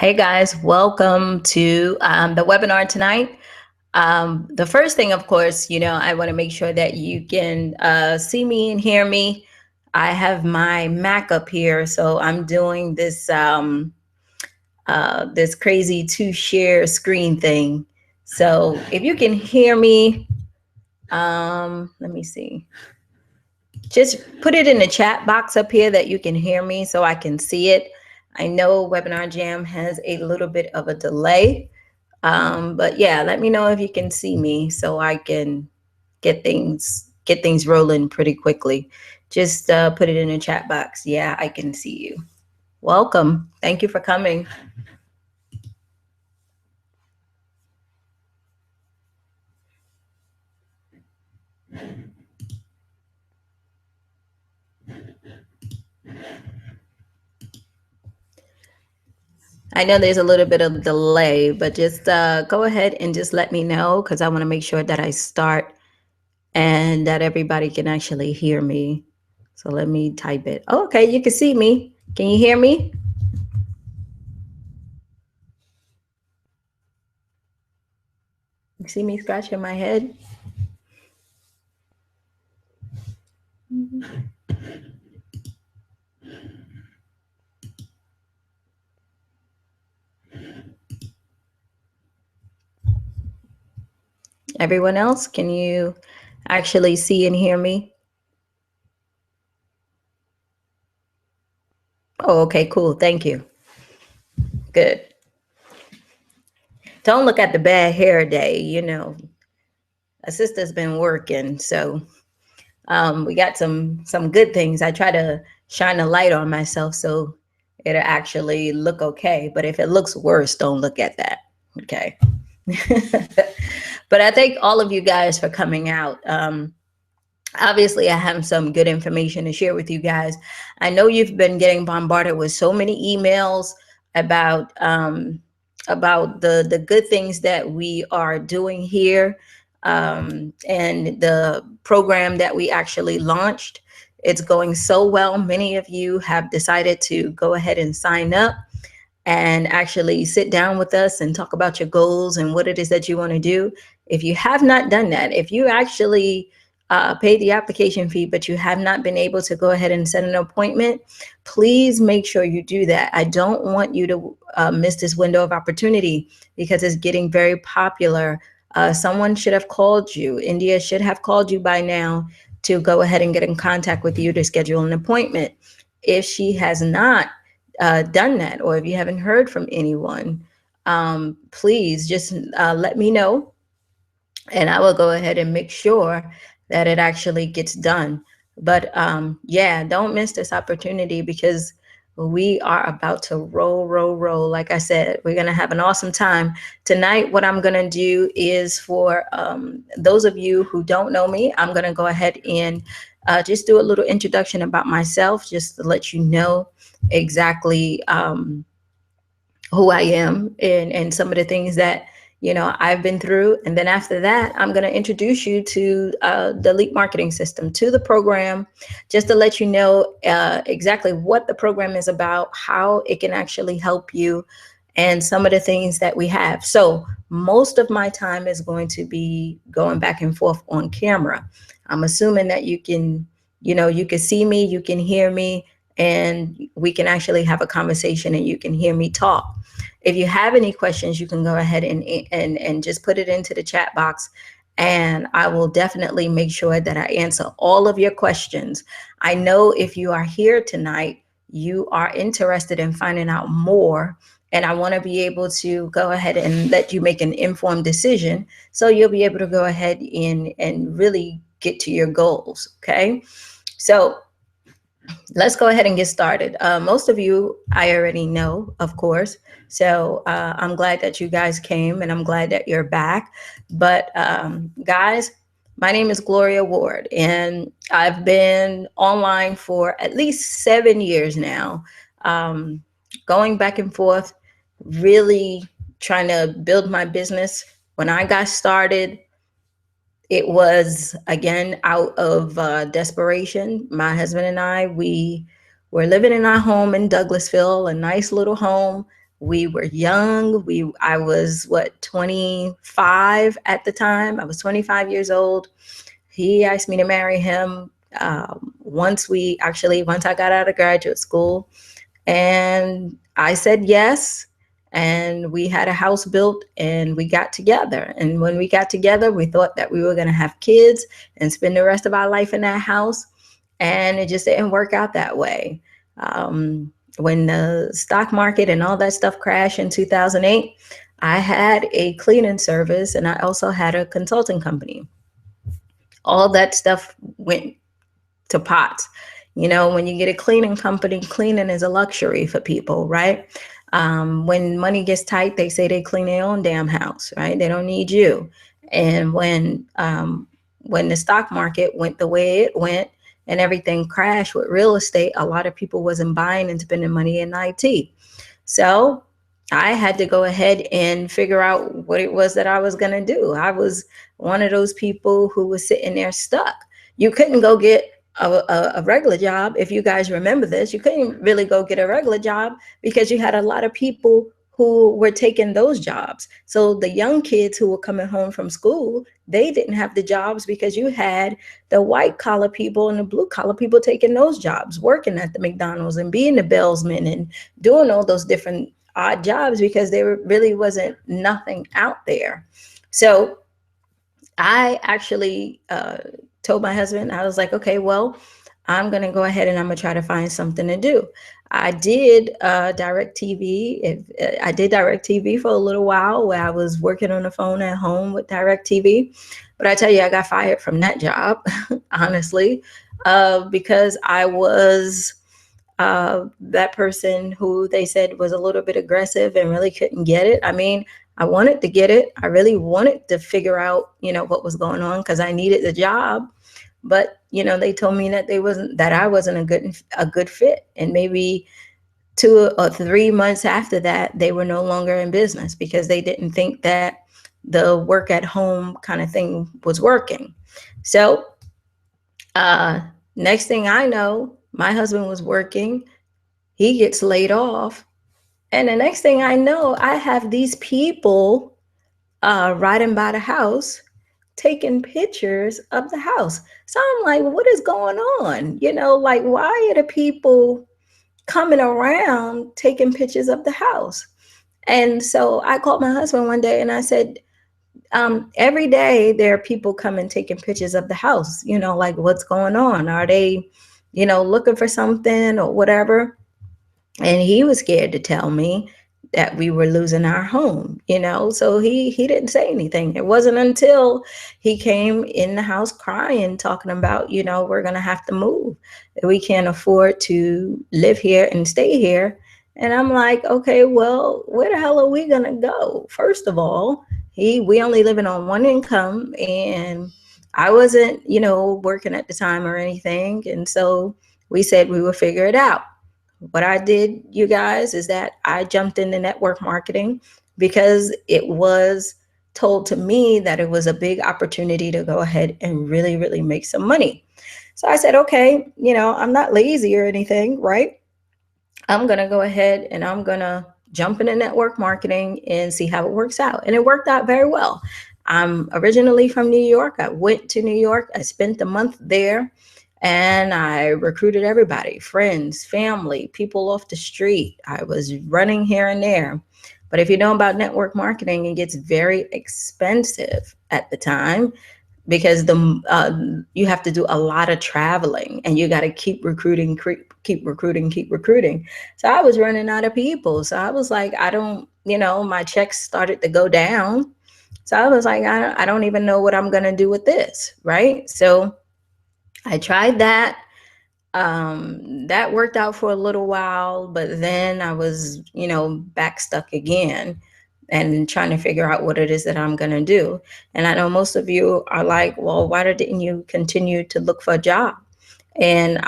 Hey guys, welcome to the webinar tonight. The first thing, of course, I want to make sure that you can see me and hear me. I have my Mac up here, so I'm doing this crazy two-share screen thing. So if you can hear me, let me see. Just put it in the chat box up here that you can hear me so I can see it. I know Webinar Jam has a little bit of a delay. But yeah, let me know if you can see me so I can get things rolling pretty quickly. Just put it in the chat box. Yeah, I can see you. Welcome. Thank you for coming. I know there's a little bit of delay, but just go ahead and just let me know because I want to make sure that I start and that everybody can actually hear me. So let me type it. Oh, okay, you can see me. Can you hear me? You see me scratching my head? Everyone else, can you actually see and hear me? Oh, okay, cool. Thank you. Good. Don't look at the bad hair day. A sister's been working, so we got some good things. I try to shine a light on myself so it'll actually look okay. But if it looks worse, don't look at that. Okay. But I thank all of you guys for coming out. Obviously, I have some good information to share with you guys. I know you've been getting bombarded with so many emails about the good things that we are doing here, and the program that we actually launched. It's going so well. Many of you have decided to go ahead and sign up and actually sit down with us and talk about your goals and what it is that you want to do. If you have not done that, if you actually paid the application fee, but you have not been able to go ahead and set an appointment, please make sure you do that. I don't want you to miss this window of opportunity because it's getting very popular. Someone should have called you. India should have called you by now to go ahead and get in contact with you to schedule an appointment. If she has not done that, or if you haven't heard from anyone, please just let me know, and I will go ahead and make sure that it actually gets done. But yeah, don't miss this opportunity because we are about to roll. Like I said, we're going to have an awesome time. Tonight, what I'm going to do is for those of you who don't know me, I'm going to go ahead and just do a little introduction about myself, just to let you know exactly who I am and some of the things that I've been through. And then after that, I'm going to introduce you to the Leap Marketing System, to the program, just to let you know exactly what the program is about, how it can actually help you, and some of the things that we have. So most of my time is going to be going back and forth on camera. I'm assuming that you can see me, you can hear me, and we can actually have a conversation and you can hear me talk. If you have any questions, you can go ahead and just put it into the chat box, and I will definitely make sure that I answer all of your questions. I know if you are here tonight, you are interested in finding out more, and I want to be able to go ahead and let you make an informed decision so you'll be able to go ahead and really get to your goals. Okay, so let's go ahead and get started. Most of you I already know, of course. So I'm glad that you guys came and I'm glad that you're back. But guys, my name is Gloria Ward, and I've been online for at least 7 years now, going back and forth, really trying to build my business. When I got started, it was again out of desperation. My husband and I, we were living in our home in Douglasville, a nice little home We were young. I was what, 25 at the time. I was 25 years old. He asked me to marry him once I got out of graduate school, and I said yes. And we had a house built and we got together. And when we got together, we thought that we were going to have kids and spend the rest of our life in that house. And it just didn't work out that way. When the stock market and all that stuff crashed in 2008, I had a cleaning service and I also had a consulting company. All that stuff went to pots. You know, when you get a cleaning company, cleaning is a luxury for people, right? When money gets tight, they say they clean their own damn house, right? They don't need you. And when the stock market went the way it went and everything crashed with real estate, a lot of people wasn't buying and spending money in IT. So I had to go ahead and figure out what it was that I was going to do. I was one of those people who was sitting there stuck. You couldn't go get a regular job. If you guys remember this, you couldn't really go get a regular job because you had a lot of people who were taking those jobs. So the young kids who were coming home from school, they didn't have the jobs because you had the white collar people and the blue collar people taking those jobs, working at the McDonald's and being the bellsman and doing all those different odd jobs because there really wasn't nothing out there. So I actually told my husband, I was like, okay, well, I'm going to go ahead and I'm going to try to find something to do. I did direct TV. I did direct TV for a little while where I was working on the phone at home with direct TV. But I tell you, I got fired from that job, honestly, because I was that person who they said was a little bit aggressive and really couldn't get it. I mean, I wanted to get it. I really wanted to figure out, what was going on because I needed the job. But, they told me that I wasn't a good fit. And maybe 2 or 3 months after that, they were no longer in business because they didn't think that the work at home kind of thing was working. So next thing I know, my husband was working. He gets laid off. And the next thing I know, I have these people riding by the house, taking pictures of the house. So I'm like, what is going on? Like, why are the people coming around taking pictures of the house? And so I called my husband one day and I said, every day there are people coming taking pictures of the house, like what's going on? Are they, looking for something or whatever? And he was scared to tell me that we were losing our home, so he didn't say anything. It wasn't until he came in the house crying, talking about, we're going to have to move. We can't afford to live here and stay here. And I'm like, okay, well, where the hell are we going to go? First of all, we only living on one income and I wasn't, working at the time or anything. And so we said we would figure it out. What I did, you guys, is that I jumped into network marketing because it was told to me that it was a big opportunity to go ahead and really, really make some money. So I said, okay, I'm not lazy or anything, right? I'm going to go ahead and I'm going to jump into network marketing and see how it works out. And it worked out very well. I'm originally from New York. I went to New York. I spent a month there. And I recruited everybody, friends, family, people off the street. I was running here and there. But if you know about network marketing, it gets very expensive at the time because you have to do a lot of traveling and you got to keep recruiting. So I was running out of people. So I was like, my checks started to go down. So I was like, I don't even know what I'm going to do with this, right? So I tried that. That worked out for a little while, but then I was, back stuck again and trying to figure out what it is that I'm going to do. And I know most of you are like, well, why didn't you continue to look for a job? And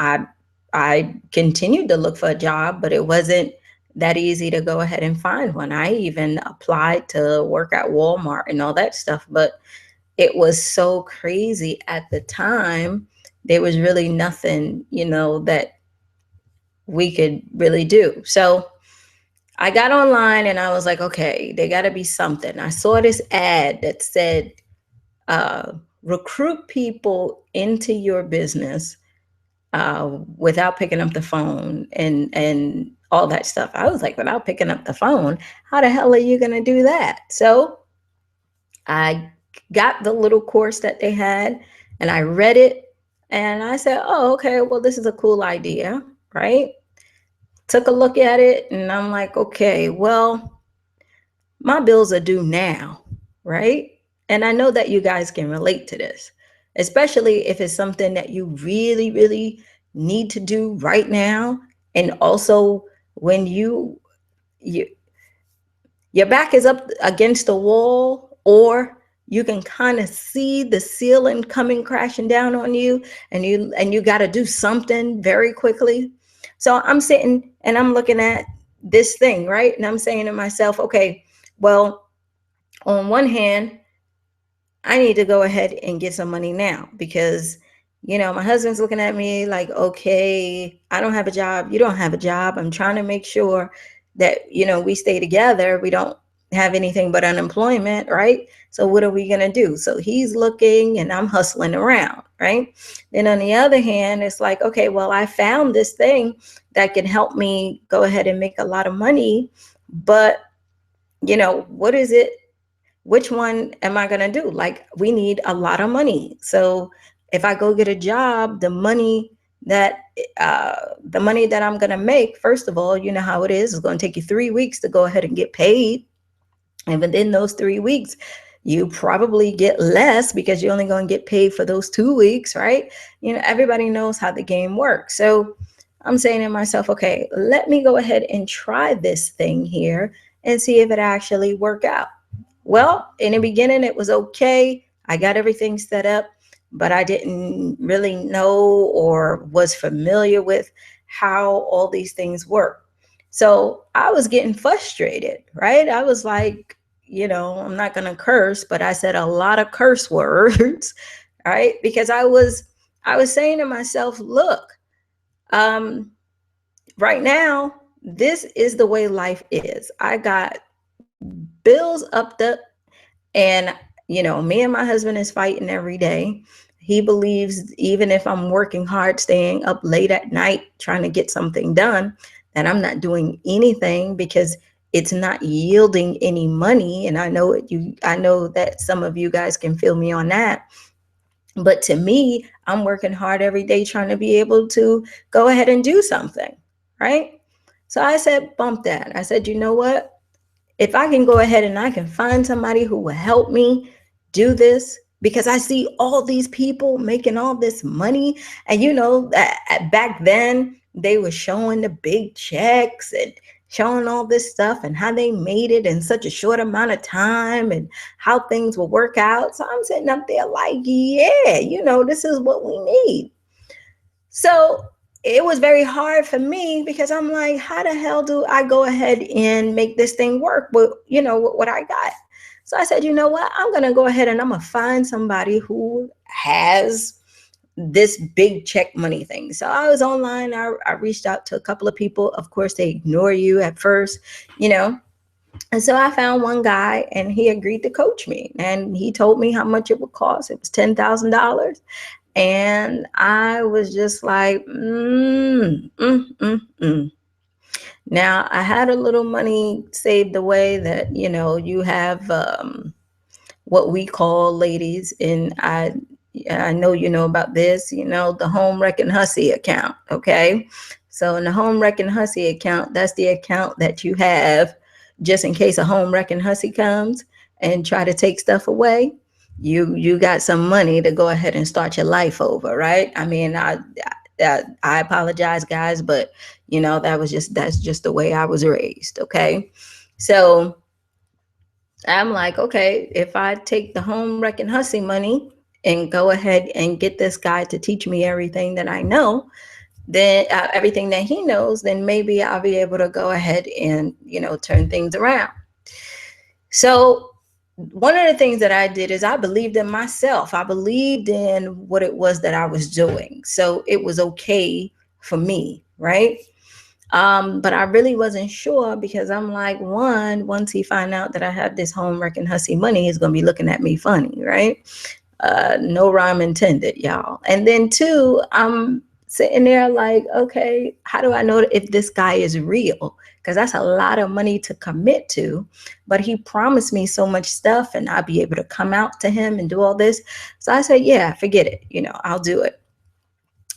I continued to look for a job, but it wasn't that easy to go ahead and find one. I even applied to work at Walmart and all that stuff, but it was so crazy at the time. There was really nothing, that we could really do. So I got online and I was like, okay, there got to be something. I saw this ad that said, recruit people into your business without picking up the phone and all that stuff. I was like, without picking up the phone, how the hell are you going to do that? So I got the little course that they had and I read it and I said, oh, okay, well, this is a cool idea, right? Took a look at it and I'm like, okay, well, my bills are due now, right? And I know that you guys can relate to this, especially if it's something that you really, really need to do right now. And also when you your back is up against the wall, or you can kind of see the ceiling coming crashing down on you, and you got to do something very quickly. So I'm sitting and I'm looking at this thing, right? And I'm saying to myself, okay, well, on one hand, I need to go ahead and get some money now because, my husband's looking at me like, okay, I don't have a job. You don't have a job. I'm trying to make sure that, we stay together. We don't have anything but unemployment, right? So what are we going to do? So he's looking and I'm hustling around, right? Then on the other hand, it's like, okay, well, I found this thing that can help me go ahead and make a lot of money, but what is it? Which one am I going to do? Like, we need a lot of money. So if I go get a job, that the money that I'm going to make, first of all, you know how it is, it's going to take you 3 weeks to go ahead and get paid. And within those 3 weeks, you probably get less because you're only going to get paid for those 2 weeks, right? Everybody knows how the game works. So I'm saying to myself, okay, let me go ahead and try this thing here and see if it actually work out. Well, in the beginning, it was okay. I got everything set up, but I didn't really know or was familiar with how all these things work. So I was getting frustrated, right? I was like, I'm not going to curse, but I said a lot of curse words, right? Because I was saying to myself, look, right now, this is the way life is. I got bills up the and, me and my husband is fighting every day. He believes even if I'm working hard, staying up late at night, trying to get something done, that I'm not doing anything because it's not yielding any money. And I know that some of you guys can feel me on that. But to me, I'm working hard every day trying to be able to go ahead and do something, right? So I said, bump that. I said, you know what? If I can go ahead and I can find somebody who will help me do this, because I see all these people making all this money. And back then they were showing the big checks and showing all this stuff and how they made it in such a short amount of time and how things will work out. So I'm sitting up there like, yeah, this is what we need. So it was very hard for me because I'm like, how the hell do I go ahead and make this thing work with, what I got? So I said, you know what? I'm going to go ahead and I'm going to find somebody who has this big check money thing. So I was online. I reached out to a couple of people. Of course, they ignore you at first, And so I found one guy and he agreed to coach me. And he told me how much it would cost. It was $10,000. And I was just like, Now I had a little money saved away that, you have what we call, ladies, and I know you know about this, the Home Wrecking Hussy account. Okay. So in the Home Wrecking Hussy account, that's the account that you have just in case a home wrecking hussy comes and try to take stuff away. You got some money to go ahead and start your life over, right? I mean, I apologize, guys, but that's just the way I was raised. Okay. So I'm like, okay, if I take the home wrecking hussy money and go ahead and get this guy to teach me everything that I know, then everything that he knows, then maybe I'll be able to go ahead and, turn things around. So one of the things that I did is I believed in myself. I believed in what it was that I was doing. So it was okay for me, right? But I really wasn't sure because I'm like, one, once he find out that I have this home wrecking hussy money, he's gonna be looking at me funny, right? No rhyme intended, y'all. And then two, I'm sitting there like, okay, how do I know if this guy is real? Because that's a lot of money to commit to. But he promised me so much stuff and I'll be able to come out to him and do all this. So I said, yeah, forget it. I'll do it.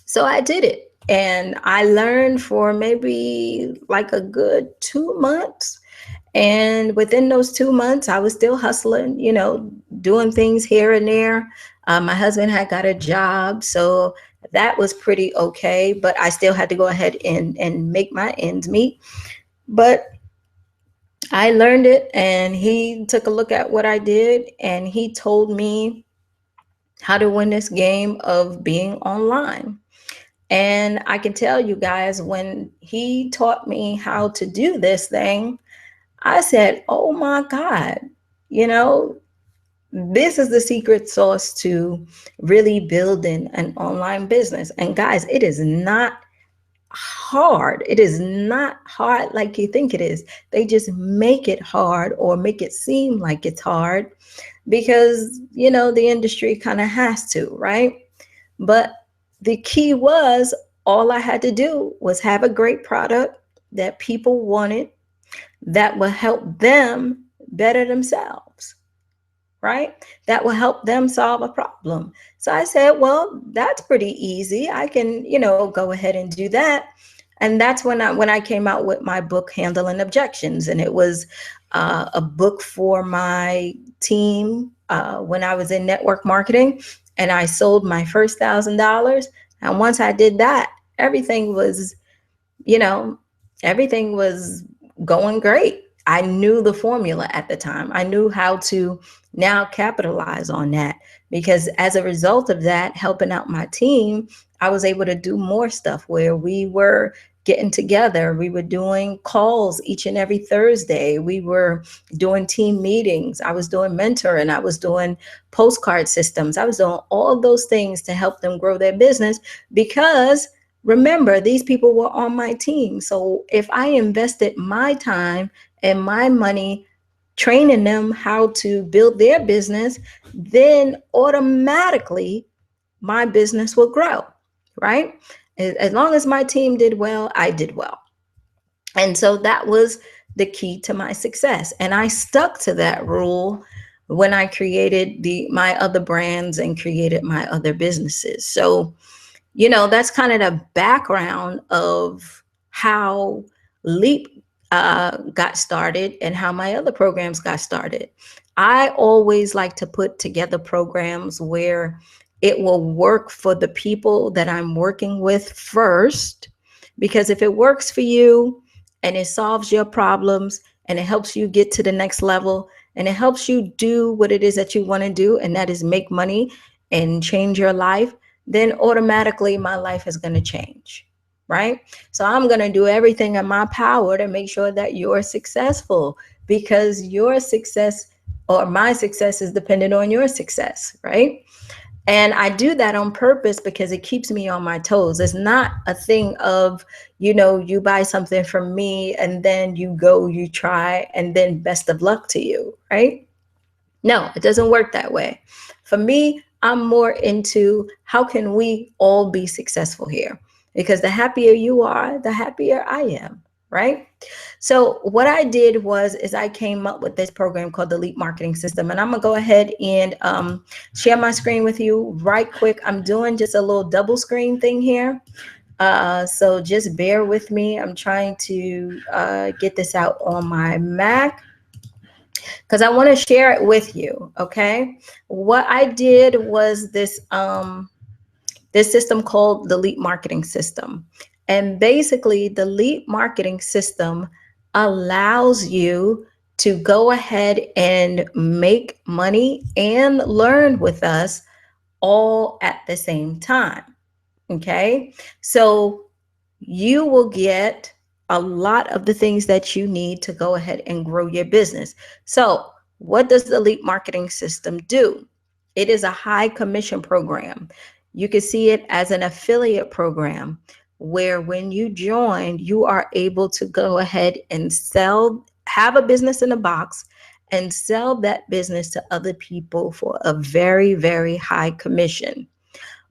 So I did it. And I learned for maybe like a good 2 months. And within those 2 months, I was still hustling, doing things here and there. My husband had got a job, so that was pretty okay. But I still had to go ahead and make my ends meet. But I learned it, and he took a look at what I did, and he told me how to win this game of being online. And I can tell you guys, when he taught me how to do this thing, I said, oh my God, you know, this is the secret sauce to really building an online business. And guys, it is not hard. It is not hard like you think it is. They just make it hard or make it seem like it's hard because, the industry kind of has to, right? But the key was all I had to do was have a great product that people wanted that will help them better themselves, right? That will help them solve a problem. So I said, well, that's pretty easy. I can, go ahead and do that. And that's when I came out with my book, Handling Objections. And it was a book for my team when I was in network marketing. And I sold my first $1,000. And once I did that, everything was, you know, everything was going great. I knew the formula at the time. I knew how to now capitalize on that because as a result of that, helping out my team, I was able to do more stuff where we were getting together. We were doing calls each and every Thursday. We were doing team meetings. I was doing mentoring. I was doing postcard systems. I was doing all of those things to help them grow their business because remember, these people were on my team. So if I invested my time and my money training them how to build their business, then automatically my business will grow, right? As long as my team did well, I did well. And so that was the key to my success. And I stuck to that rule when I created my other brands and created my other businesses. So, that's kind of the background of how Leap got started and how my other programs got started. I always like to put together programs where it will work for the people that I'm working with first, because if it works for you and it solves your problems and it helps you get to the next level and it helps you do what it is that you want to do, and that is make money and change your life, then automatically my life is going to change, right? So I'm going to do everything in my power to make sure that you're successful, because your success or my success is dependent on your success, right? And I do that on purpose because it keeps me on my toes. It's not a thing of, you buy something from me and then you try, and then best of luck to you, right? No, it doesn't work that way. For me, I'm more into how can we all be successful here? Because the happier you are, the happier I am, right? So what I did is I came up with this program called the Leap Marketing System. And I'm going to go ahead and share my screen with you right quick. I'm doing just a little double screen thing here. So just bear with me. I'm trying to get this out on my Mac, because I want to share it with you. Okay. What I did was this system called the Leap Marketing System. And basically the Leap Marketing System allows you to go ahead and make money and learn with us all at the same time. Okay. So you will get a lot of the things that you need to go ahead and grow your business. So what does the Leap Marketing System do? It is a high commission program. You can see it as an affiliate program, where when you join, you are able to go ahead and have a business in a box and sell that business to other people for a very, very high commission.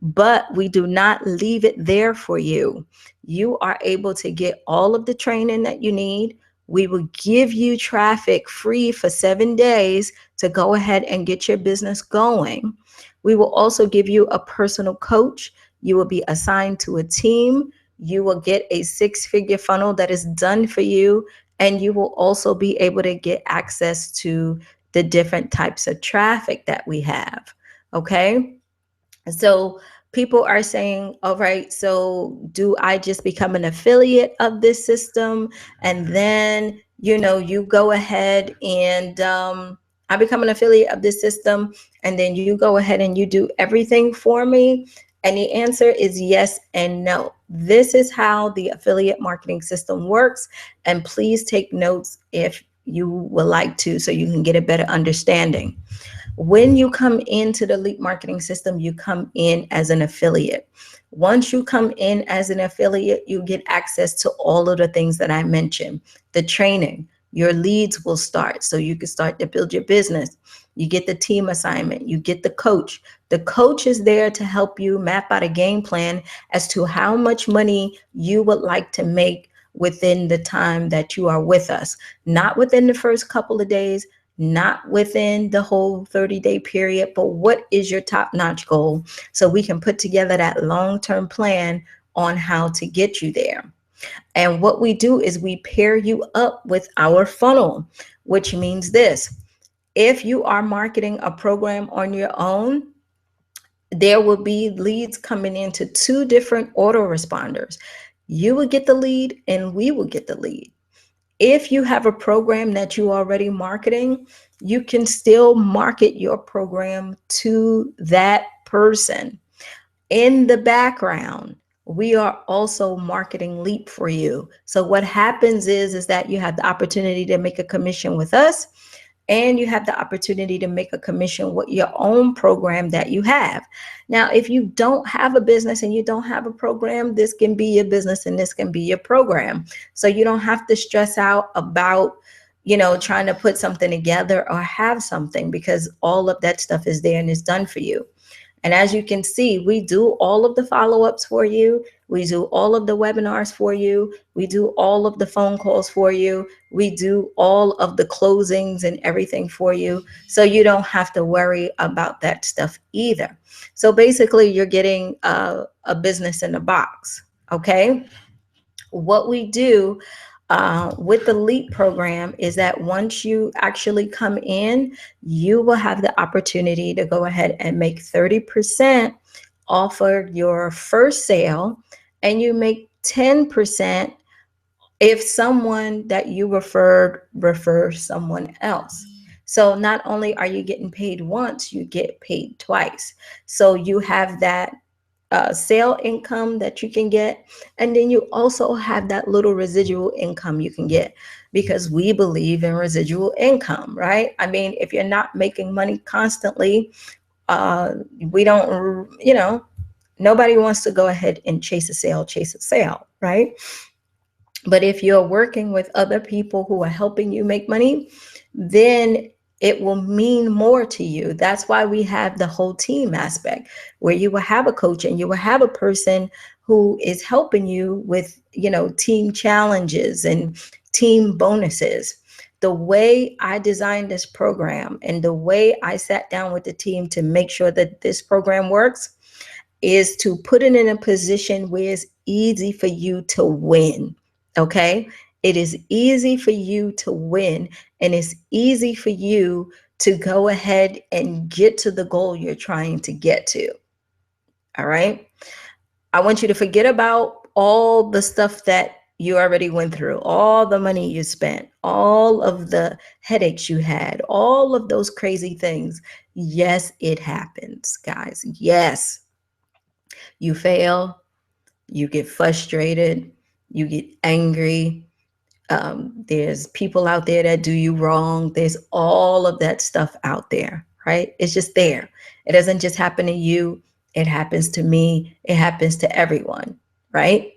But we do not leave it there for you. You are able to get all of the training that you need. We will give you traffic free for 7 days to go ahead and get your business going. We will also give you a personal coach. You will be assigned to a team. You will get a 6-figure funnel that is done for you. And you will also be able to get access to the different types of traffic that we have. Okay. So people are saying, all right, so do I just become an affiliate of this system? And then, you go ahead and I become an affiliate of this system, and then you go ahead and you do everything for me. And the answer is yes and no. This is how the affiliate marketing system works. And please take notes if you would like to, so you can get a better understanding. When you come into the Leap Marketing System, you come in as an affiliate. Once you come in as an affiliate, you get access to all of the things that I mentioned. The training, your leads will start, so you can start to build your business. You get the team assignment, you get the coach. The coach is there to help you map out a game plan as to how much money you would like to make within the time that you are with us. Not within the first couple of days, not within the whole 30-day period, but what is your top-notch goal, so we can put together that long-term plan on how to get you there. And what we do is we pair you up with our funnel, which means this: if you are marketing a program on your own, there will be leads coming into 2 different autoresponders. You will get the lead and we will get the lead. If you have a program that you are already marketing, you can still market your program to that person. In the background, we are also marketing Leap for you. So what happens is that you have the opportunity to make a commission with us, and you have the opportunity to make a commission with your own program that you have. Now, if you don't have a business and you don't have a program, this can be your business and this can be your program. So you don't have to stress out about, trying to put something together or have something, because all of that stuff is there and is done for you. And as you can see, we do all of the follow-ups for you. We do all of the webinars for you. We do all of the phone calls for you. We do all of the closings and everything for you. So you don't have to worry about that stuff either. So basically, you're getting a business in a box, okay? What we do with the LEAP program is that once you actually come in, you will have the opportunity to go ahead and make 30% off of your first sale, and you make 10% if someone that you referred refers someone else. So not only are you getting paid once, you get paid twice. So you have that sale income that you can get, and then you also have that little residual income you can get, because we believe in residual income, right? I mean, if you're not making money constantly, we don't, nobody wants to go ahead and chase a sale, right? But if you're working with other people who are helping you make money, then it will mean more to you. That's why we have the whole team aspect, where you will have a coach and you will have a person who is helping you with, team challenges and team bonuses. The way I designed this program and the way I sat down with the team to make sure that this program works is to put it in a position where it's easy for you to win. Okay? It is easy for you to win, and it's easy for you to go ahead and get to the goal you're trying to get to. All right? I want you to forget about all the stuff that you already went through, all the money you spent, all of the headaches you had, all of those crazy things. Yes, it happens, guys. Yes. You fail, you get frustrated, you get angry. There's people out there that do you wrong. There's all of that stuff out there, right? It's just there. It doesn't just happen to you. It happens to me. It happens to everyone, right?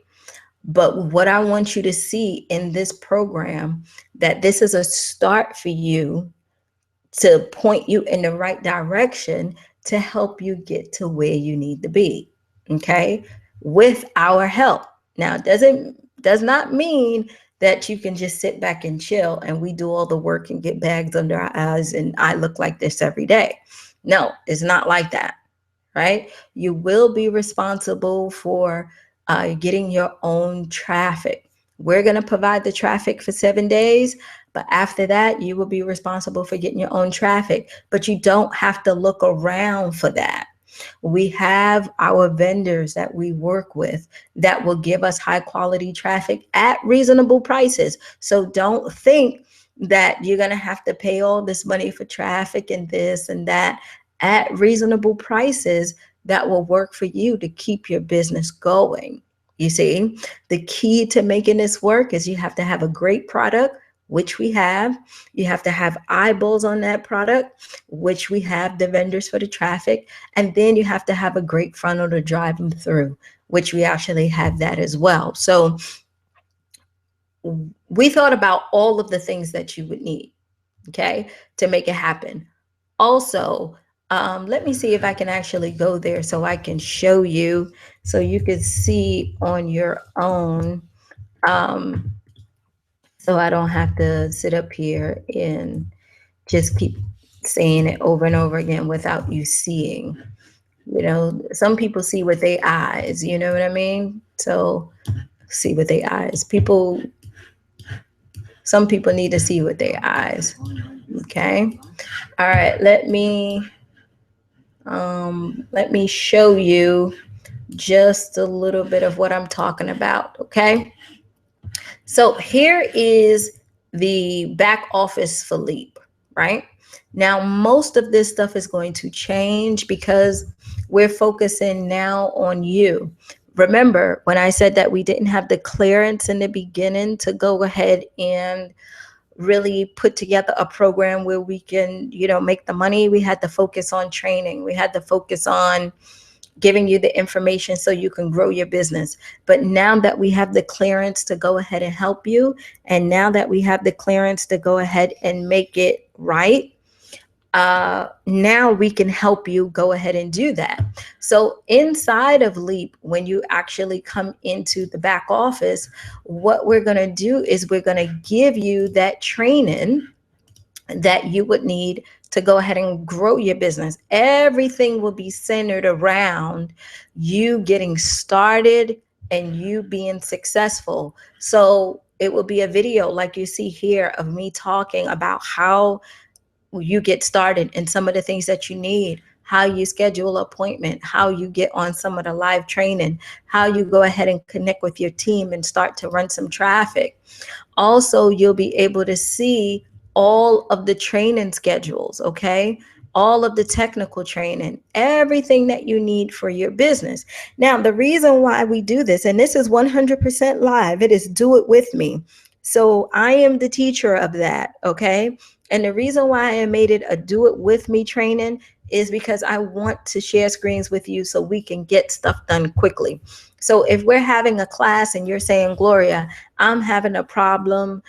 But what I want you to see in this program, that this is a start for you to point you in the right direction to help you get to where you need to be. Okay, with our help. Now, does not mean that you can just sit back and chill and we do all the work and get bags under our eyes and I look like this every day. No, it's not like that, right? You will be responsible for getting your own traffic. We're going to provide the traffic for 7 days, but after that, you will be responsible for getting your own traffic. But you don't have to look around for that. We have our vendors that we work with that will give us high quality traffic at reasonable prices. So don't think that you're going to have to pay all this money for traffic and this and that. At reasonable prices that will work for you to keep your business going. You see, the key to making this work is you have to have a great product, which we have. You have to have eyeballs on that product, which we have the vendors for the traffic. And then you have to have a great funnel to drive them through, which we actually have that as well. So we thought about all of the things that you would need, okay, to make it happen. Also, let me see if I can actually go there so I can show you so you can see on your own. So I don't have to sit up here and just keep saying it over and over again without you seeing. You know, some people see with their eyes, you know what I mean? So see with their eyes. Some people need to see with their eyes. Okay. All right, let me show you just a little bit of what I'm talking about, okay? So here is the back office for Leap, right? Now, most of this stuff is going to change because we're focusing now on you. Remember when I said that we didn't have the clearance in the beginning to go ahead and really put together a program where we can, you know, make the money? We had to focus on training. We had to focus on giving you the information so you can grow your business. But now that we have the clearance to go ahead and help you, and now that we have the clearance to go ahead and make it right, now we can help you go ahead and do that. So inside of Leap, when you actually come into the back office, what we're going to do is we're going to give you that training that you would need to go ahead and grow your business. Everything will be centered around you getting started and you being successful. So it will be a video like you see here of me talking about how you get started and some of the things that you need, how you schedule an appointment, how you get on some of the live training, how you go ahead and connect with your team and start to run some traffic. Also, you'll be able to see all of the training schedules, okay? All of the technical training, everything that you need for your business. Now, the reason why we do this, and this is 100% live, it is Do It With Me. So I am the teacher of that, okay? And the reason why I made it a Do It With Me training is because I want to share screens with you so we can get stuff done quickly. So if we're having a class and you're saying, Gloria, I'm having a problem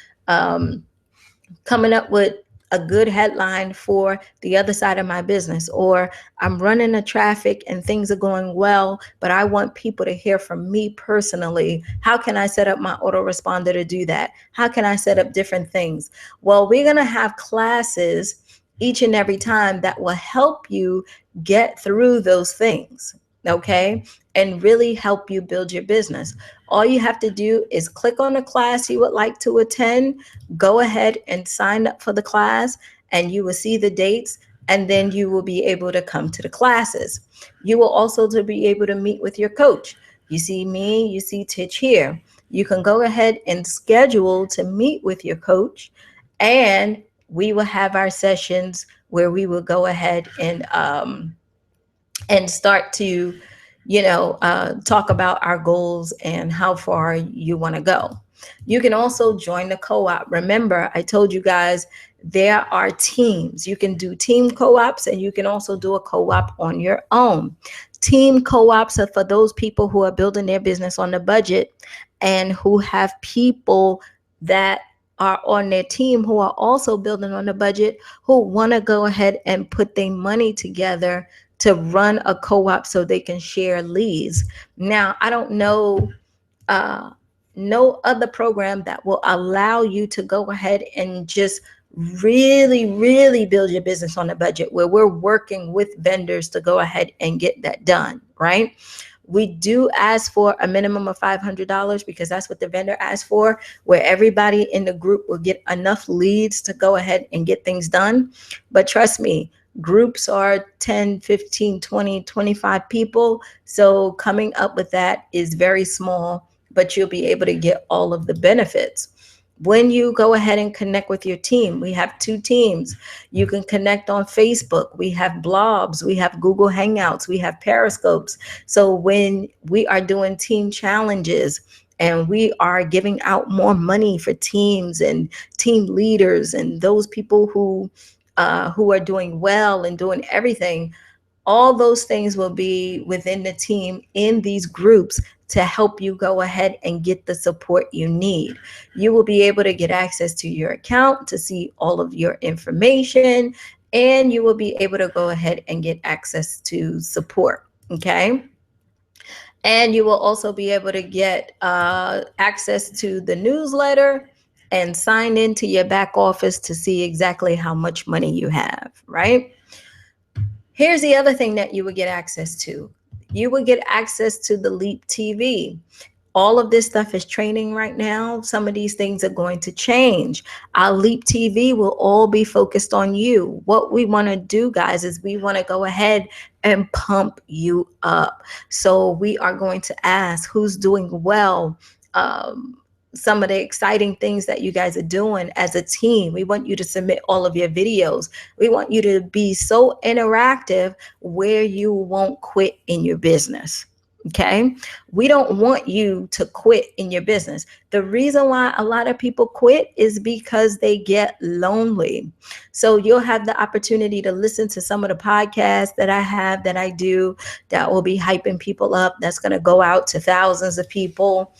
coming up with a good headline for the other side of my business, or I'm running a traffic and things are going well, but I want people to hear from me personally. How can I set up my autoresponder to do that? How can I set up different things? Well, we're going to have classes each and every time that will help you get through those things, okay? And really help you build your business. All you have to do is click on a class you would like to attend, go ahead and sign up for the class, and you will see the dates, and then you will be able to come to the classes. You will also to be able to meet with your coach. You see me, you see Titch here. You can go ahead and schedule to meet with your coach, and we will have our sessions where we will go ahead and start to, you know, talk about our goals and how far you want to go. You can also join the co-op. Remember, I told you guys there are teams. You can do team co-ops and you can also do a co-op on your own. Team co-ops are for those people who are building their business on a budget and who have people that are on their team who are also building on the budget, who want to go ahead and put their money together to run a co-op so they can share leads. Now, I don't know uh, no other program that will allow you to go ahead and just really build your business on a budget, where we're working with vendors to go ahead and get that done, right? We do ask for a minimum of $500 because that's what the vendor asked for, where everybody in the group will get enough leads to go ahead and get things done. But trust me, groups are 10, 15, 20, 25 people. So coming up with that is very small, but you'll be able to get all of the benefits. When you go ahead and connect with your team, we have 2 teams. You can connect on Facebook. We have blobs. We have Google Hangouts. We have Periscopes. So when we are doing team challenges and we are giving out more money for teams and team leaders and those people who are doing well and doing everything, all those things will be within the team in these groups to help you go ahead and get the support you need. You will be able to get access to your account to see all of your information, and you will be able to go ahead and get access to support. Okay. And you will also be able to get access to the newsletter and sign into your back office to see exactly how much money you have, right? Here's the other thing that you would get access to. You would get access to the Leap TV. All of this stuff is training right now. Some of these things are going to change. Our Leap TV will all be focused on you. What we want to do, guys, is we want to go ahead and pump you up. So we are going to ask who's doing well, some of the exciting things that you guys are doing as a team. We want you to submit all of your videos. We want you to be so interactive where you won't quit in your business. Okay. We don't want you to quit in your business. The reason why a lot of people quit is because they get lonely. So you'll have the opportunity to listen to some of the podcasts that I have, that I do, that will be hyping people up. That's going to go out to thousands of people.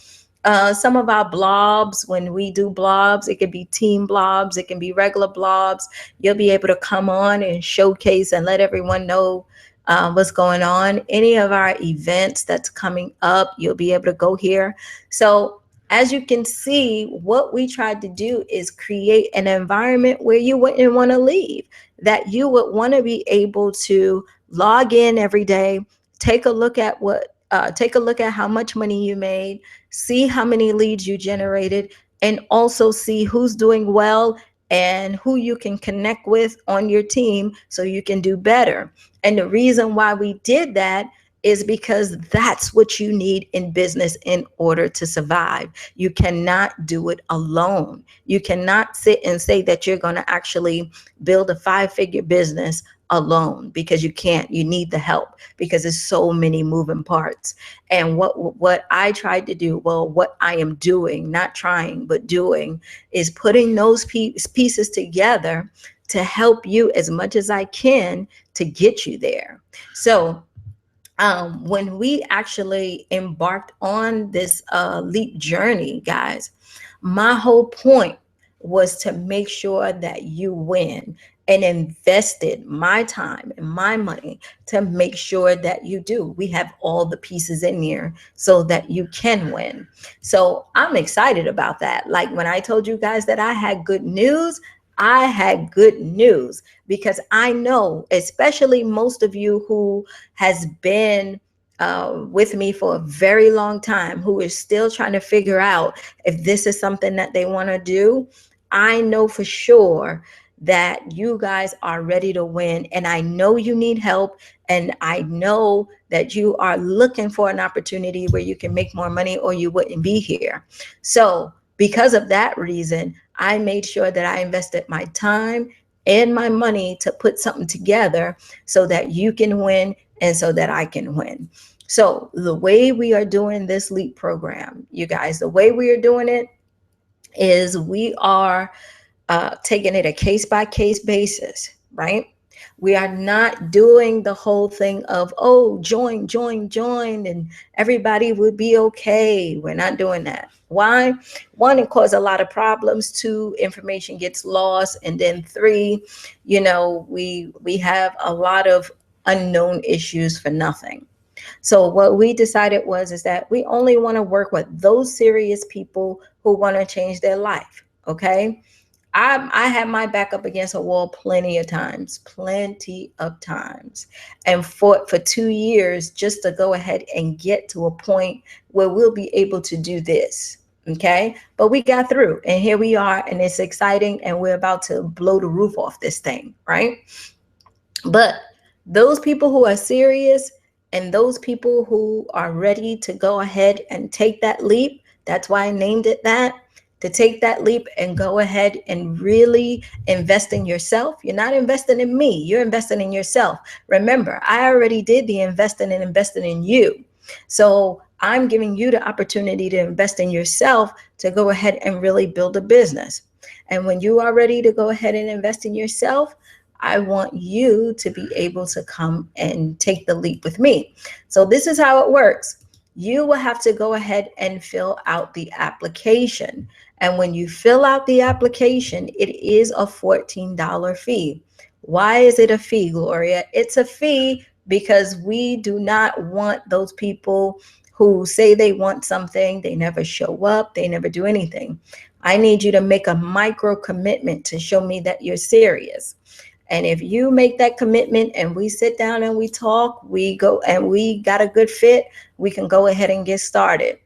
Some of our blobs, when we do blobs, it can be team blobs, it can be regular blobs. You'll be able to come on and showcase and let everyone know what's going on. Any of our events that's coming up, you'll be able to go here. So as you can see, what we tried to do is create an environment where you wouldn't want to leave, that you would want to be able to log in every day, take a look at how much money you made, see how many leads you generated, and also see who's doing well and who you can connect with on your team so you can do better. And the reason why we did that is because that's what you need in business in order to survive. You cannot do it alone. You cannot sit and say that you're going to actually build a 5-figure business alone, because you can't. You need the help, because there's so many moving parts. And what I tried to do, well, what I am doing, not trying, but doing, is putting those pieces together to help you as much as I can to get you there. So when we actually embarked on this Leap journey, guys, my whole point was to make sure that you win, and invested my time and my money to make sure that you do. We have all the pieces in here so that you can win. So I'm excited about that. Like when I told you guys that I had good news, I had good news, because I know, especially most of you who has been with me for a very long time, who is still trying to figure out if this is something that they want to do. I know for sure that you guys are ready to win, and I know you need help, and I know that you are looking for an opportunity where you can make more money, or you wouldn't be here. So because of that reason, I made sure that I invested my time and my money to put something together so that you can win and so that I can win. So the way we are doing this Leap program, you guys, the way we are doing it is we are taking it a case-by-case basis, right? We are not doing the whole thing of, oh, join, and everybody will be okay. We're not doing that. Why? One, it causes a lot of problems. Two, information gets lost. And then three, we have a lot of unknown issues for nothing. So what we decided is that we only want to work with those serious people who want to change their life. Okay. I had my back up against a wall plenty of times, and fought for 2 years just to go ahead and get to a point where we'll be able to do this. Okay. But we got through, and here we are, and it's exciting, and we're about to blow the roof off this thing. Right. But those people who are serious and those people who are ready to go ahead and take that leap, that's why I named it that, to take that leap and go ahead and really invest in yourself. You're not investing in me, you're investing in yourself. Remember, I already did the investing and investing in you. So I'm giving you the opportunity to invest in yourself to go ahead and really build a business. And when you are ready to go ahead and invest in yourself, I want you to be able to come and take the leap with me. So this is how it works. You will have to go ahead and fill out the application. And when you fill out the application, it is a $14 fee. Why is it a fee, Gloria? It's a fee because we do not want those people who say they want something, they never show up, they never do anything. I need you to make a micro commitment to show me that you're serious. And if you make that commitment and we sit down and we talk, we go and we got a good fit, we can go ahead and get started.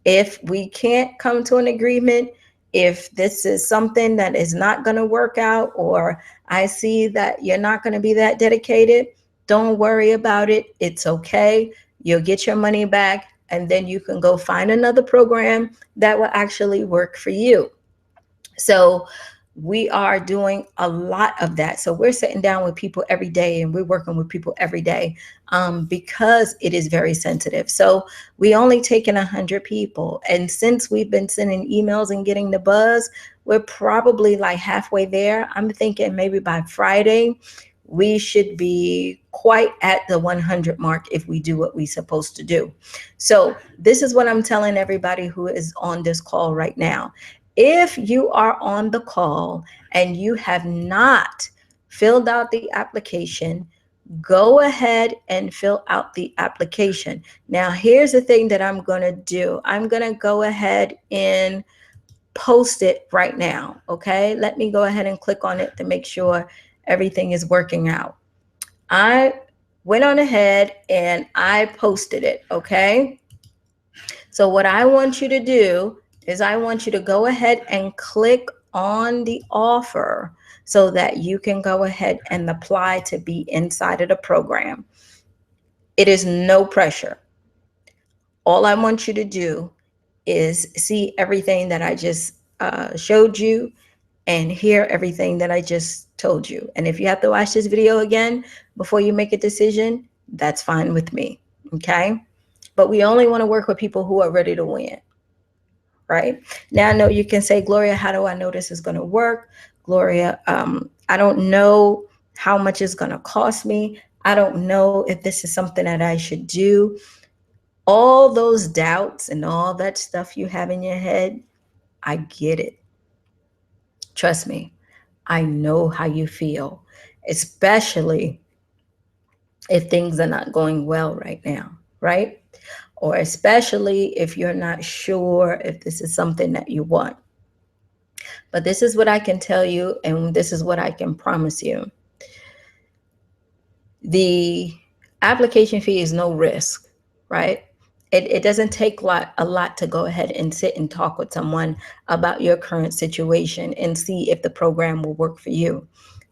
If we can't come to an agreement, if this is something that is not going to work out, or I see that you're not going to be that dedicated, don't worry about it. It's okay. You'll get your money back, and then you can go find another program that will actually work for you. So we are doing a lot of that. So we're sitting down with people every day, and we're working with people every day because it is very sensitive. So we only taken 100 people. And since we've been sending emails and getting the buzz, we're probably like halfway there. I'm thinking maybe by Friday, we should be quite at the 100 mark if we do what we're supposed to do. So this is what I'm telling everybody who is on this call right now. If you are on the call and you have not filled out the application, go ahead and fill out the application. Now, here's the thing that I'm going to do. I'm going to go ahead and post it right now. Okay, let me go ahead and click on it to make sure everything is working out. I went on ahead and I posted it. Okay, so what I want you to do is I want you to go ahead and click on the offer so that you can go ahead and apply to be inside of the program. It is no pressure. All I want you to do is see everything that I just showed you and hear everything that I just told you. And if you have to watch this video again before you make a decision, that's fine with me, okay? But we only want to work with people who are ready to win. Right now, I know you can say, Gloria, how do I know this is going to work? Gloria, I don't know how much it's going to cost me. I don't know if this is something that I should do. All those doubts and all that stuff you have in your head, I get it. Trust me, I know how you feel, especially if things are not going well right now, right? Or especially if you're not sure if this is something that you want. But this is what I can tell you, and this is what I can promise you. The application fee is no risk, right? It doesn't take a lot to go ahead and sit and talk with someone about your current situation and see if the program will work for you.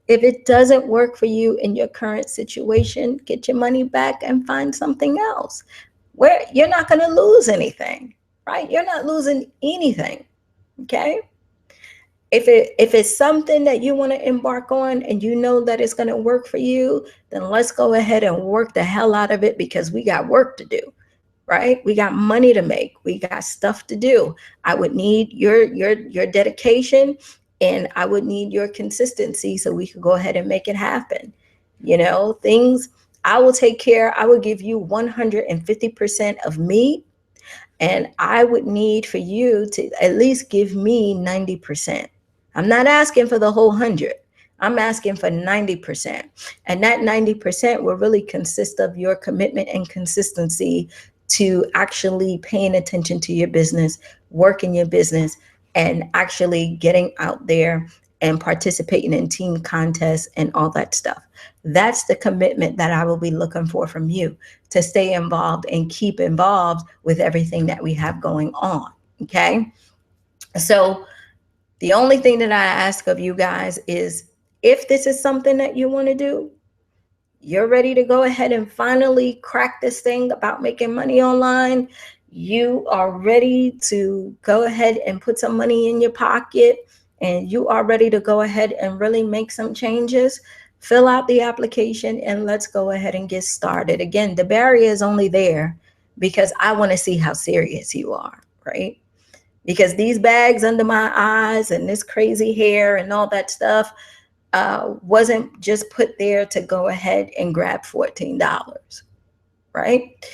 If it doesn't work for you in your current situation, get your money back and find something else where you're not going to lose anything, right? You're not losing anything, okay? If it's something that you want to embark on and you know that it's going to work for you, then let's go ahead and work the hell out of it, because we got work to do, right? We got money to make. We got stuff to do. I would need your dedication, and I would need your consistency so we could go ahead and make it happen. You know, things I will take care. I will give you 150% of me, and I would need for you to at least give me 90%. I'm not asking for the whole 100. I'm asking for 90%. And that 90% will really consist of your commitment and consistency to actually paying attention to your business, working your business, and actually getting out there and participating in team contests and all that stuff. That's the commitment that I will be looking for from you, to stay involved and keep involved with everything that we have going on. Okay. So the only thing that I ask of you guys is, if this is something that you want to do, you're ready to go ahead and finally crack this thing about making money online, you are ready to go ahead and put some money in your pocket, and you are ready to go ahead and really make some changes, fill out the application and let's go ahead and get started. Again, the barrier is only there because I want to see how serious you are, right? Because these bags under my eyes and this crazy hair and all that stuff wasn't just put there to go ahead and grab $14, right?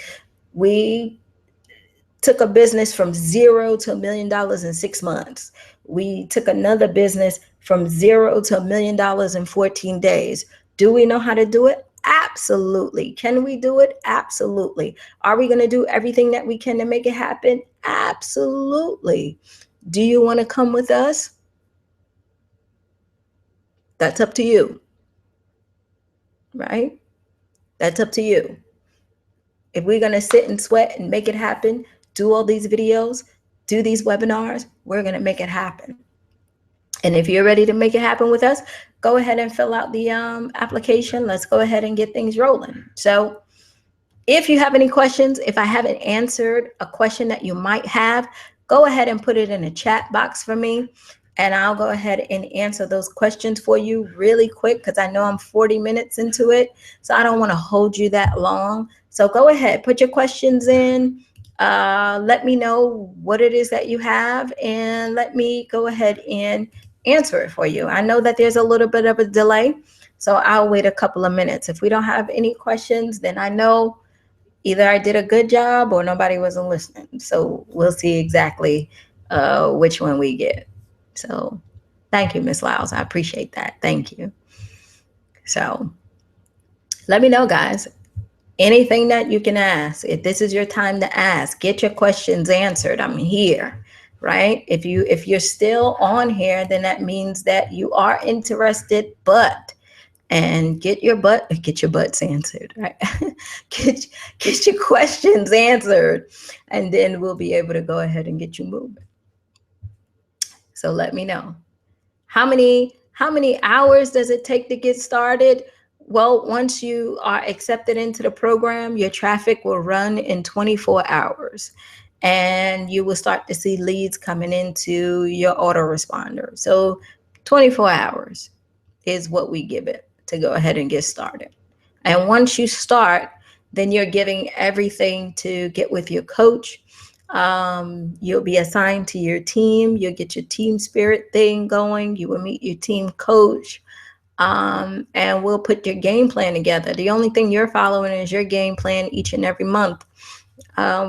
We took a business from zero to $1 million in 6 months. We took another business from zero to $1 million in 14 days. Do we know how to do it? Absolutely. Can we do it? Absolutely. Are we going to do everything that we can to make it happen? Absolutely. Do you want to come with us? That's up to you, right? That's up to you. If we're going to sit and sweat and make it happen, do all these videos, do these webinars, we're going to make it happen. And if you're ready to make it happen with us, go ahead and fill out the application. Let's go ahead and get things rolling. So if you have any questions, if I haven't answered a question that you might have, go ahead and put it in the chat box for me, and I'll go ahead and answer those questions for you really quick, because I know I'm 40 minutes into it, so I don't want to hold you that long. So go ahead, put your questions in. Let me know what it is that you have, and let me go ahead and answer it for you. I know that there's a little bit of a delay, so I'll wait a couple of minutes. If we don't have any questions, then I know either I did a good job or nobody wasn't listening. So we'll see exactly which one we get. So thank you, Miss Lyles. I appreciate that. Thank you. So let me know, guys. Anything that you can ask. If this is your time to ask, get your questions answered. I'm here, right? If you're still on here, then that means that you are interested, but get your butts answered, right? get your questions answered, and then we'll be able to go ahead and get you moving. So let me know. How many hours does it take to get started? Well, once you are accepted into the program, your traffic will run in 24 hours. And you will start to see leads coming into your autoresponder. So 24 hours is what we give it to go ahead and get started. And once you start, then you're giving everything to get with your coach. You'll be assigned to your team. You'll get your team spirit thing going. You will meet your team coach. And we'll put your game plan together. The only thing you're following is your game plan each and every month.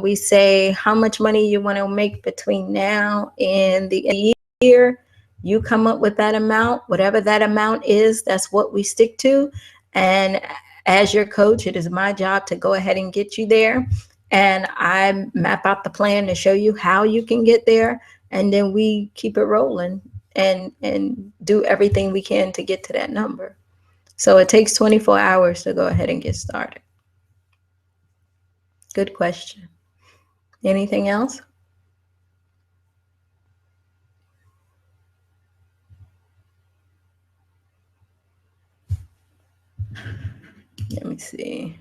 We say how much money you want to make between now and the year. You come up with that amount, whatever that amount is, that's what we stick to. And as your coach, it is my job to go ahead and get you there. And I map out the plan to show you how you can get there. And then we keep it rolling and do everything we can to get to that number. So it takes 24 hours to go ahead and get started. Good question. Anything else? Let me see.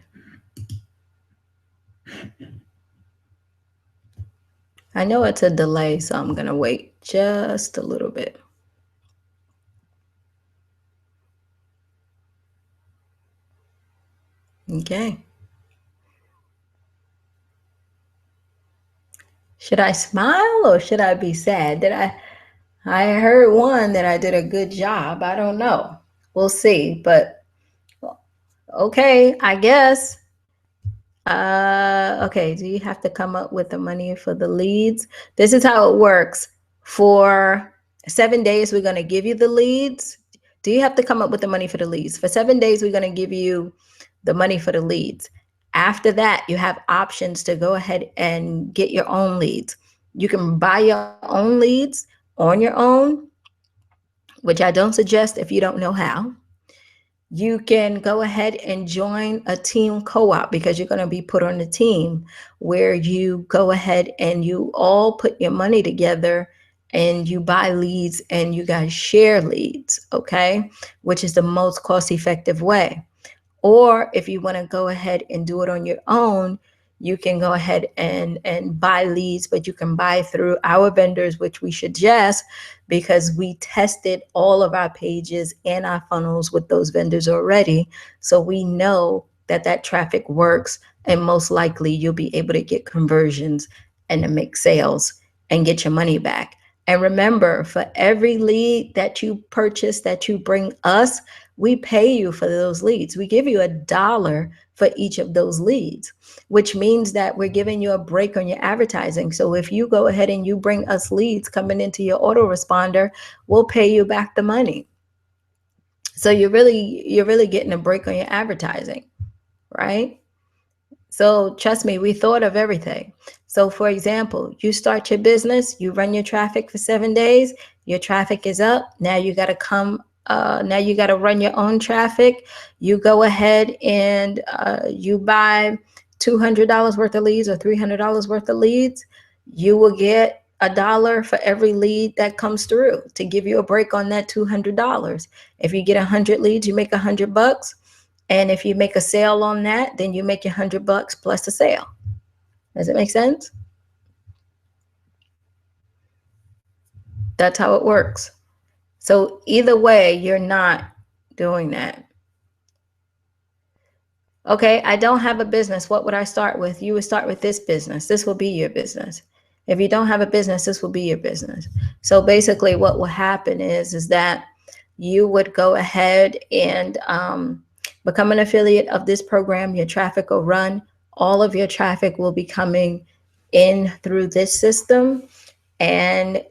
I know it's a delay, so I'm going to wait just a little bit. Okay. Should I smile or should I be sad? I heard one that I did a good job. I don't know. We'll see. But Okay, I guess. Okay, do you have to come up with the money for the leads? This is how it works. For 7 days, we're going to give you the leads. Do you have to come up with the money for the leads? For 7 days, we're going to give you the money for the leads. After that, you have options to go ahead and get your own leads. You can buy your own leads on your own, which I don't suggest if you don't know how. You can go ahead and join a team co-op because you're going to be put on a team where you go ahead and you all put your money together and you buy leads and you guys share leads, okay? Which is the most cost-effective way. Or if you want to go ahead and do it on your own, you can go ahead and buy leads, but you can buy through our vendors, which we suggest because we tested all of our pages and our funnels with those vendors already. So we know that that traffic works, and most likely you'll be able to get conversions and to make sales and get your money back. And remember, for every lead that you purchase, that you bring us, we pay you for those leads. We give you $1 for each of those leads, which means that we're giving you a break on your advertising. So if you go ahead and you bring us leads coming into your autoresponder, we'll pay you back the money. So you're really getting a break on your advertising, right? So trust me, we thought of everything. So for example, you start your business, you run your traffic for 7 days, your traffic is up. Now you got to run your own traffic. You go ahead and you buy $200 worth of leads or $300 worth of leads. You will get $1 for every lead that comes through to give you a break on that $200. If you get 100 leads, you make $100. And if you make a sale on that, then you make your $100 plus the sale. Does it make sense? That's how it works. So either way, you're not doing that. Okay, I don't have a business. What would I start with? You would start with this business. This will be your business. If you don't have a business, this will be your business. So basically what will happen is that you would go ahead and become an affiliate of this program. Your traffic will run. All of your traffic will be coming in through this system. And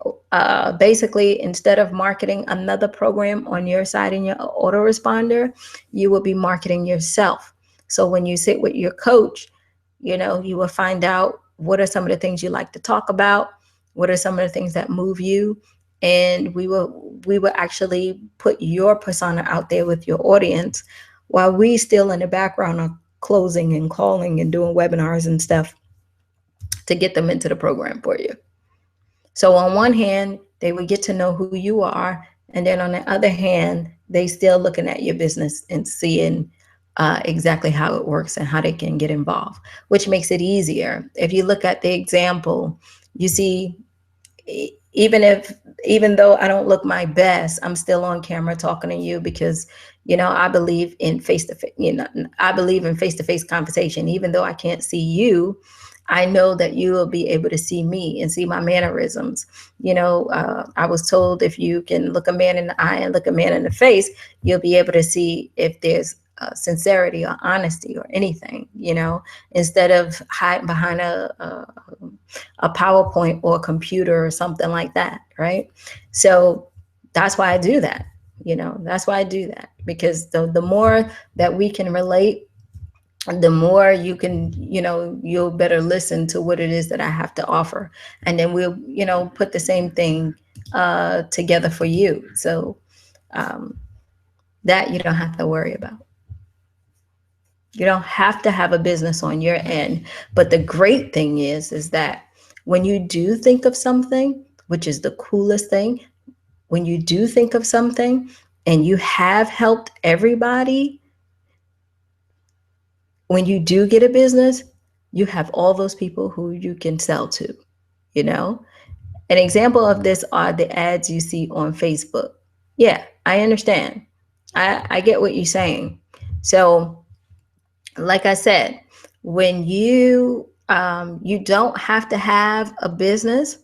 basically, instead of marketing another program on your side in your autoresponder, you will be marketing yourself. So when you sit with your coach, you will find out what are some of the things you like to talk about, what are some of the things that move you, and we will actually put your persona out there with your audience while we still in the background are closing and calling and doing webinars and stuff to get them into the program for you. So on one hand, they would get to know who you are. And then on the other hand, they still looking at your business and seeing exactly how it works and how they can get involved, which makes it easier. If you look at the example, you see, even though I don't look my best, I'm still on camera talking to you because, I believe in face-to-face, I believe in face-to-face conversation. Even though I can't see you, I know that you will be able to see me and see my mannerisms. I was told if you can look a man in the eye and look a man in the face, you'll be able to see if there's sincerity or honesty or anything, instead of hiding behind a PowerPoint or a computer or something like that, right? So that's why I do that. That's why I do that, because the more that we can relate, the more you can, you'll better listen to what it is that I have to offer. And then we'll, put the same thing together for you. So that you don't have to worry about. You don't have to have a business on your end. But the great thing is that when you do think of something, which is the coolest thing, when you do think of something and you have helped everybody, when you do get a business, you have all those people who you can sell to, An example of this are the ads you see on Facebook. Yeah, I understand. I get what you're saying. So like I said, when you don't have to have a business.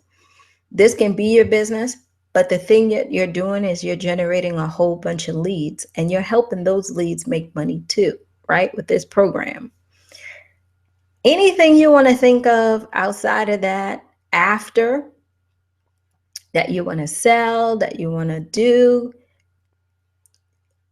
This can be your business, but the thing that you're doing is you're generating a whole bunch of leads and you're helping those leads make money too, right, with this program. Anything you want to think of outside of that, after that you want to sell, that you want to do,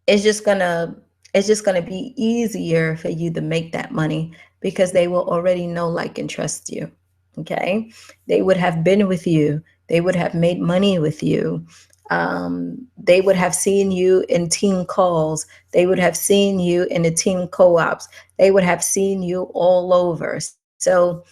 it's just gonna be easier for you to make that money because they will already know, like, and trust you. Okay, they would have been with you, they would have made money with you, they would have seen you in team calls, they would have seen you in the team co-ops, they would have seen you all over. So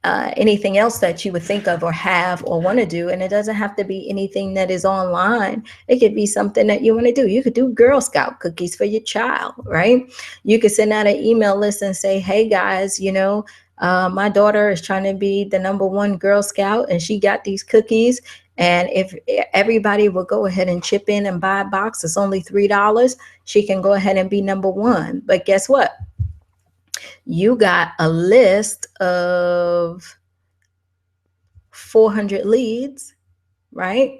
anything else that you would think of or have or want to do. And it doesn't have to be anything that is online. It could be something that you want to do. You could do Girl Scout cookies for your child, right? You could send out an email list and say, hey guys, my daughter is trying to be the #1 Girl Scout and she got these cookies. And if everybody will go ahead and chip in and buy a box, it's only $3. She can go ahead and be #1. But guess what? You got a list of 400 leads, right?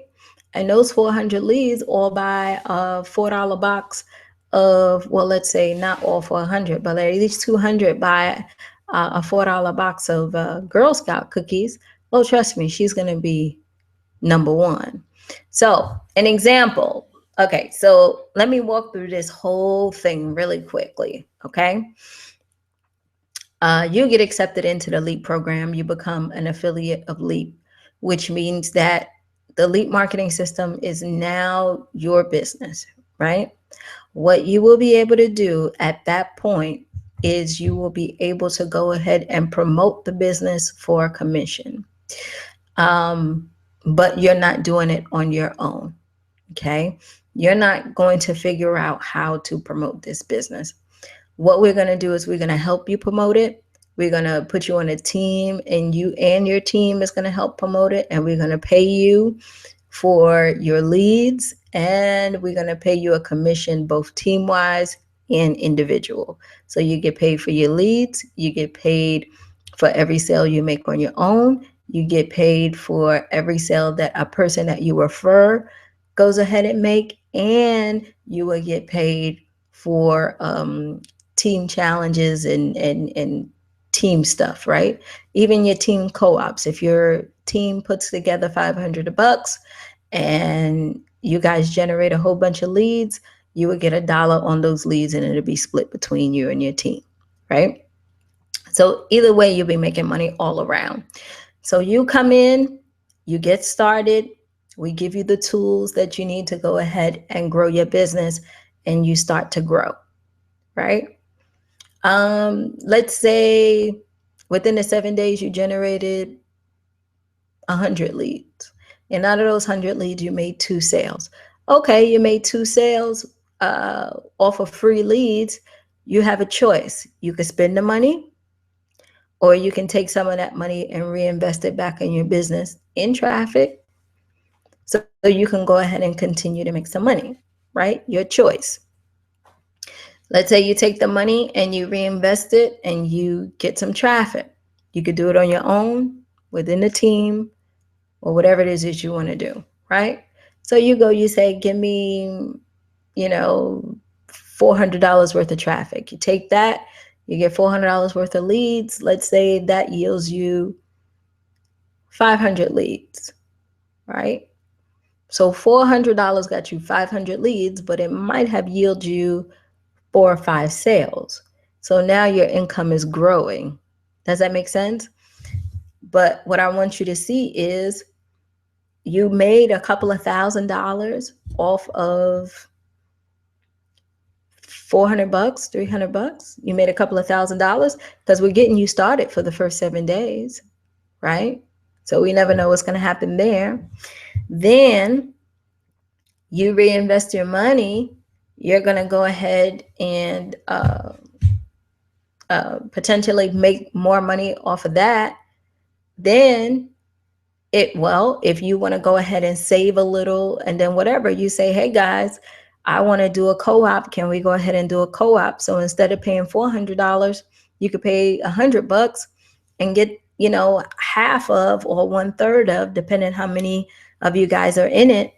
And those 400 leads all buy a $4 box of, well, let's say not all 400, but at least 200 buy a $4 box of Girl Scout cookies. Well, trust me, she's going to be #1. So an example. Okay, so let me walk through this whole thing really quickly, okay? You get accepted into the LEAP program. You become an affiliate of LEAP, which means that the LEAP marketing system is now your business, right? What you will be able to do at that point is you will be able to go ahead and promote the business for a commission. But you're not doing it on your own, okay? You're not going to figure out how to promote this business. What we're going to do is we're going to help you promote it. We're going to put you on a team, and you and your team is going to help promote it. And we're going to pay you for your leads, and we're going to pay you a commission, both team-wise and individual. So you get paid for your leads. You get paid for every sale you make on your own. You get paid for every sale that a person that you refer goes ahead and make, and you will get paid for team challenges and team stuff, right? Even your team co-ops. If your team puts together $500 and you guys generate a whole bunch of leads, you would get $1 on those leads, and it'll be split between you and your team, right? So either way, you'll be making money all around. So you come in, you get started, we give you the tools that you need to go ahead and grow your business, and you start to grow, right? Let's say within the 7 days you generated 100 leads, and out of those 100 leads you made 2 sales. Okay, you made 2 sales off of free leads. You have a choice. You could spend the money, or you can take some of that money and reinvest it back in your business in traffic, so you can go ahead and continue to make some money, right? Your choice. Let's say you take the money and you reinvest it and you get some traffic. You could do it on your own, within the team, or whatever it is that you want to do, right? So you go, you say, give me, $400 worth of traffic. You take that, you get $400 worth of leads. Let's say that yields you 500 leads, right? So $400 got you 500 leads, but it might have yielded you 4 or 5 sales. So now your income is growing. Does that make sense? But what I want you to see is you made a couple of $1,000s off of $400, $300. You made a couple of $1,000 because we're getting you started for the first 7 days, right? So we never know what's going to happen there. Then you reinvest your money. You're going to go ahead and potentially make more money off of that. Then if you want to go ahead and save a little, and then whatever, you say, hey guys, I want to do a co-op. Can we go ahead and do a co-op? So instead of paying $400, you could pay $100 and get, half of or 1/3 of, depending how many of you guys are in it,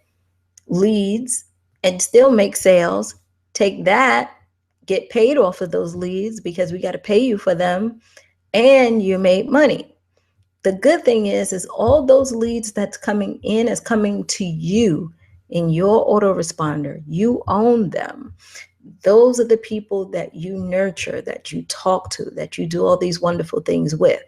leads, and still make sales. Take that, get paid off of those leads because we got to pay you for them, and you made money. The good thing is all those leads that's coming in is coming to you in your autoresponder. You own them. Those are the people that you nurture, that you talk to, that you do all these wonderful things with,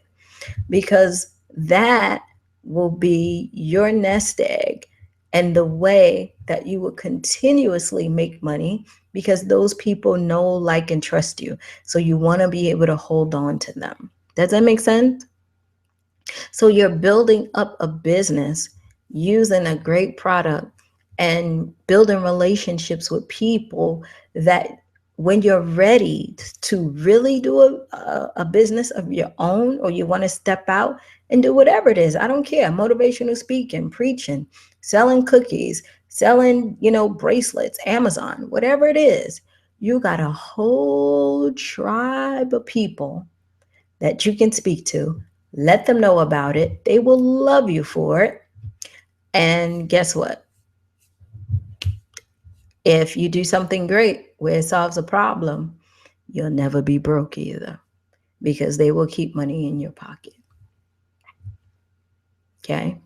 because that will be your nest egg and the way that you will continuously make money, because those people know, like, and trust you. So you want to be able to hold on to them. Does that make sense? So you're building up a business using a great product and building relationships with people that when you're ready to really do a business of your own, or you want to step out and do whatever it is, I don't care, motivational speaking, preaching, selling cookies, selling, bracelets, Amazon, whatever it is, you got a whole tribe of people that you can speak to. Let them know about it. They will love you for it. And guess what? If you do something great where it solves a problem, you'll never be broke either, because they will keep money in your pocket. Okay?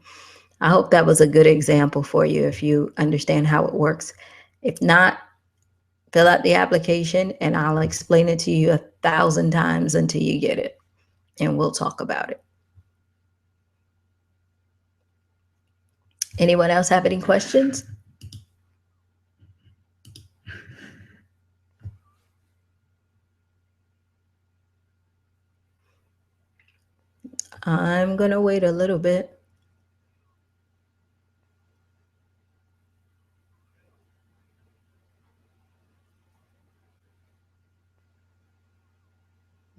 I hope that was a good example for you if you understand how it works. If not, fill out the application and I'll explain it to you 1,000 times until you get it, and we'll talk about it. Anyone else have any questions? I'm going to wait a little bit.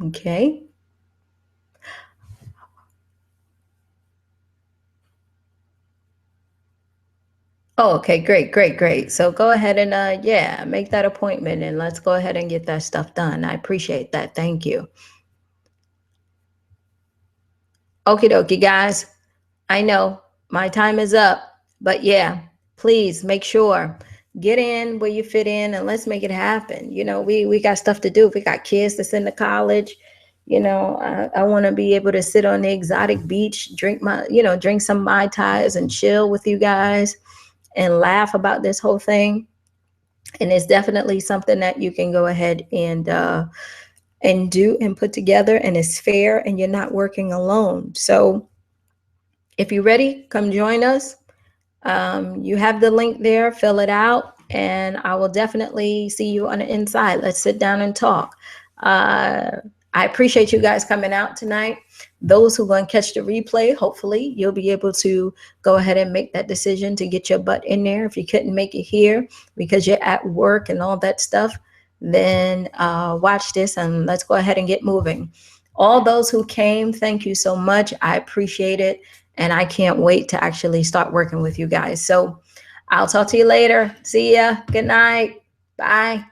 Okay. Oh, okay, great. So go ahead and make that appointment, and let's go ahead and get that stuff done. I appreciate that. Thank you. Okie dokie, guys. I know my time is up, but yeah, please make sure, get in where you fit in, and let's make it happen. We got stuff to do. We got kids to send to college. I want to be able to sit on the exotic beach, drink some Mai Tais and chill with you guys and laugh about this whole thing. And it's definitely something that you can go ahead and do and put together, and it's fair, and you're not working alone. So if you're ready, come join us. You have the link there, fill it out, and I will definitely see you on the inside. Let's sit down and talk. I appreciate you guys coming out tonight. Those who are going to catch the replay, hopefully you'll be able to go ahead and make that decision to get your butt in there. If you couldn't make it here because you're at work and all that stuff, then watch this and let's go ahead and get moving. All those who came, thank you so much. I appreciate it. And I can't wait to actually start working with you guys. So I'll talk to you later. See ya. Good night. Bye.